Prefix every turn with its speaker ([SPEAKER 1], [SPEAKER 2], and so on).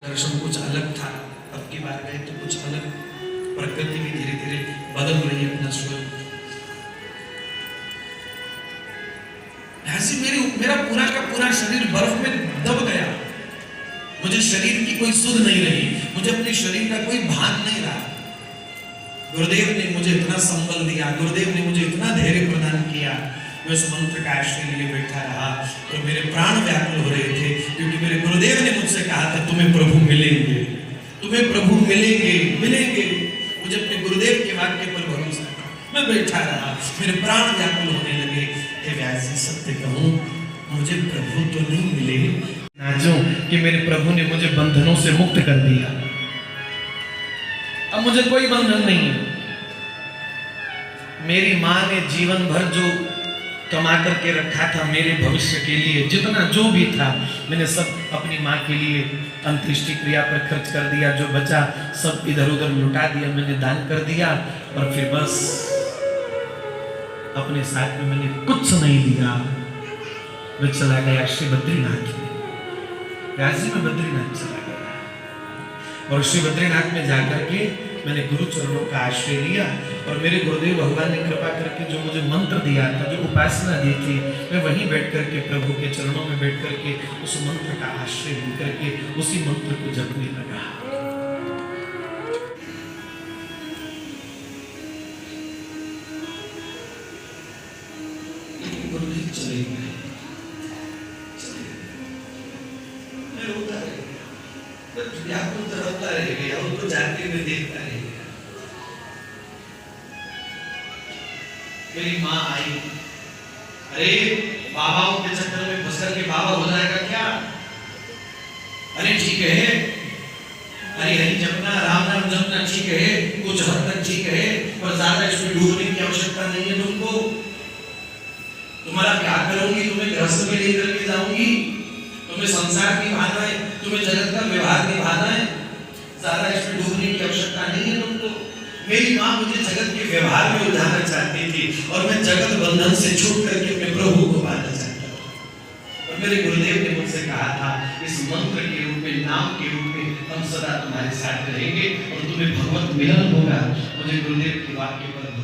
[SPEAKER 1] दर्शन कुछ अलग था, अब की बार गए तो कुछ अलग। प्रकृति भी धीरे धीरे बदल रही है अपना स्वरूप। ऐसे मेरा पूरा का पूरा शरीर बर्फ में दब गया। मुझे शरीर की कोई सुध नहीं रही, मुझे अपने शरीर का कोई भान नहीं रहा। गुरुदेव ने मुझे इतना संबल दिया, गुरुदेव ने मुझे इतना धैर्य प्रदान किया। मैं उस मंत्र का आश्रय लिए बैठा रहा और मेरे प्राण व्याकुल हो रहे थे, क्योंकि मेरे गुरुदेव ने मुझसे कहा था तुम्हें प्रभु मिलेंगे, तुम्हें प्रभु मिलेंगे मिलेंगे। मुझे अपने गुरुदेव के वाक्य पर भरोसा था। मैं बैठा रहा, मेरे प्राण व्याकुल होने लगे। हे व्यास जी, सत्य कहूं मुझे प्रभु तो नहीं मिले, नाचो कि मेरे प्रभु ने मुझे बंधनों से मुक्त कर दिया। अब मुझे कोई बंधन नहीं है। मेरी माँ ने जीवन भर जो कमा करके रखा था मेरे भविष्य के लिए, जितना जो भी था मैंने सब अपनी माँ के लिए अंत्येष्टि क्रिया पर खर्च कर दिया। जो बचा सब इधर उधर लुटा दिया, मैंने दान कर दिया। और फिर बस अपने साथ में मैंने कुछ नहीं दिया। मैं चला गया श्री बद्रीनाथ में। राजी में बद्रीनाथ चला गया और श्री बद्रीनाथ में जाकर के मैंने गुरु चरणों का आश्रय लिया। और मेरे गुरुदेव भगवान ने कृपा करके जो मुझे मंत्र दिया था, जो उपासना दी थी, मैं वहीं बैठ करके प्रभु के चरणों में बैठ करके उस मंत्र का आश्रय लेकर के उसी मंत्र को जपने लगा। गुरुदेव चले गए, मैं रोता रह गया, व्याकुल तरफता रह गया, उनको जाते हुए देखता रह गया। मेरी माँ आई, अरे बाबाओं के चक्कर में फंस करके बाबा हो जाएगा क्या? अरे ठीक है, हरि हरि जपना, राम नाम जपना ठीक है, कुछ हद तक ठीक है, पर ज्यादा इसमें डूबने की आवश्यकता नहीं है तुमको। तुम्हारा क्या करूंगी? तुम्हें गृहस्थ में लेकर के जाऊंगी, तुम्हें संसार निभाना है, तुम्हें जगत का व्यवहार निभाना है, ज्यादा इसमें डूबने की आवश्यकता नहीं है तुमको। मेरी माँ मुझे जगत के व्यवहार में उलझाना चाहती थी और मैं जगत बंधन से छूट करके अपने प्रभु को पाना चाहता था। और मेरे गुरुदेव ने मुझसे कहा था, इस मंत्र के रूप में, नाम के रूप में हम सदा तुम्हारे साथ रहेंगे और तुम्हें भगवत मिलन होगा। मुझे गुरुदेव के वाक्य पर